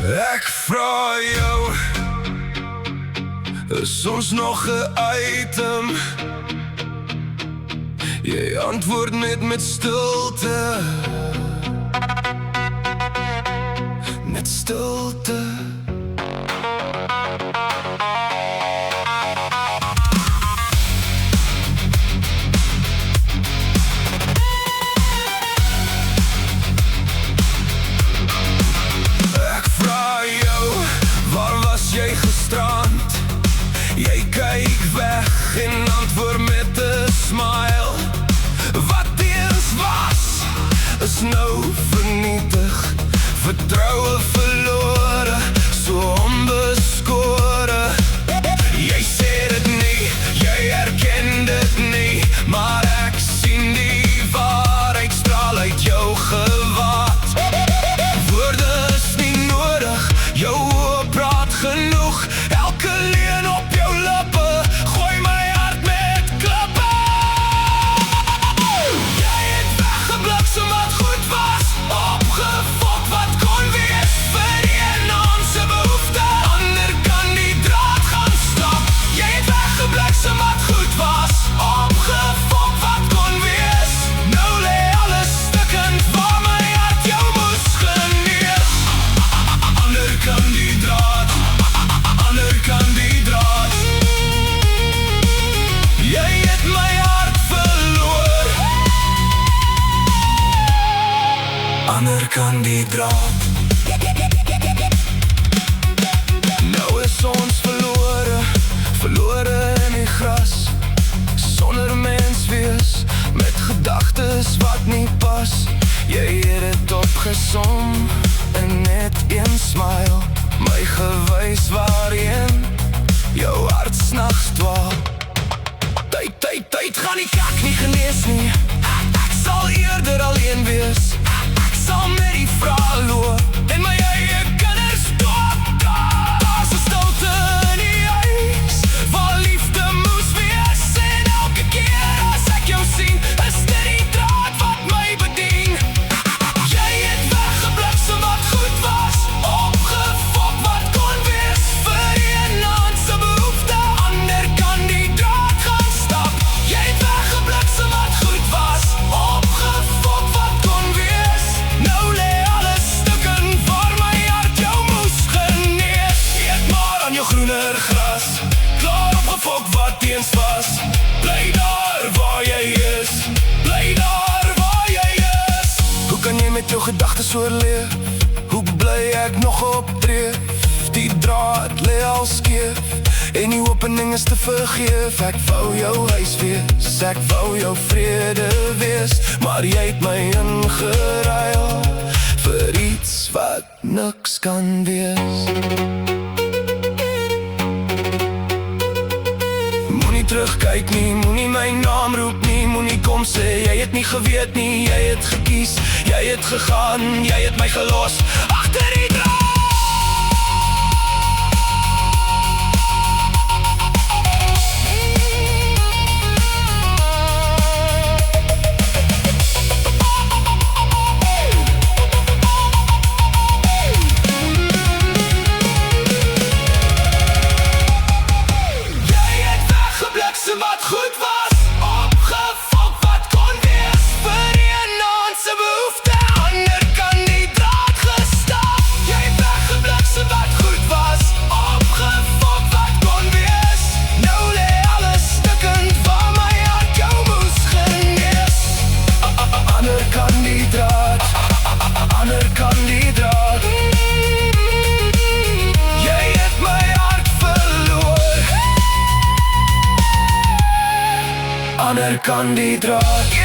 Ek vra jou, is ons nog 'n item? Jy antwoord net met stilte. Net stilte. Ek vra jou, waar was jy gisterand? Jy kyk weg en antwoord met 'n smile. Wat eens was, is nou vernietig. Vertroue verlore, so onbeskore. Jy sê dit nie, jy erken dit nie, maar ek sien die waarheid straal uit jou gewaad. Woorde is nie nodig, jou oë praat genoeg. Elke leuen op jou lippe, gooi my hart met klippe. Jy het weggeblik so wat goed was, opgefok wat kon wees, vir een ons behoefte. Ander kan die draad gaan stap. Jy het weggeblik so wat goed was, opgefok wat kon wees. Nou lê alles stukkend waar my hart jou moes genees. Ander kan die draad, ander kan die draad. Jy het my hart verloor. Ander kan die draad. Nou is ons verlore, verlore in die gras. Sonder mens wees, met gedagtes wat nie pas. Jy het het opgesom in net een smile. My gewys waarheen jou hart s'nags dwaal. Tyd gaan die kak nie genees nie. Ek sal eerder alleen wees. Ek sal met die vrae loop en my eie kinders doop. Daar's 'n stilte in die huis waar liefde moes wees. En elke keer as ek jou sien, is dit die draad wat my bedien. Jy het weggeblik so wat goed was, opgefok wat kon wees, vir een ander se behoefte. Ander kan die draad gaan stap. Jy het weggeblik so wat goed was, opgefok wat kon wees. Nou lê alles stukkend waar my hart jou moes genees. Eet maar aan jou groener gras, klaar opgefok wat eens was. Bly daar waar jy is, bly daar waar jy is. Hoe kan jy met jou gedagtes oorleef? Hoe bly ek nog optree? Die draad lê al skeef en die opening is te vergeef. Ek wou jou huis wees, ek wou jou vrede wees, maar jy het my ingeruil vir iets wat niks kan wees. Moenie terugkyk nie, moenie my naam roep nie, moenie kom sê jy het nie geweet nie. Jy het gekies, jy het gegaan, jy het my gelos agter die draad. Wat goed was, opgefok wat kon wees, vir een ander se behoefte. Ander kan die draad gestap. Jy het weggeblik so wat goed was, opgefok wat kon wees. Nou lê alles stukkend waar my hart jou moes genees. Ander kan die draad, ander kan die draad. Jy het my hart verloor. Ander kan die draad.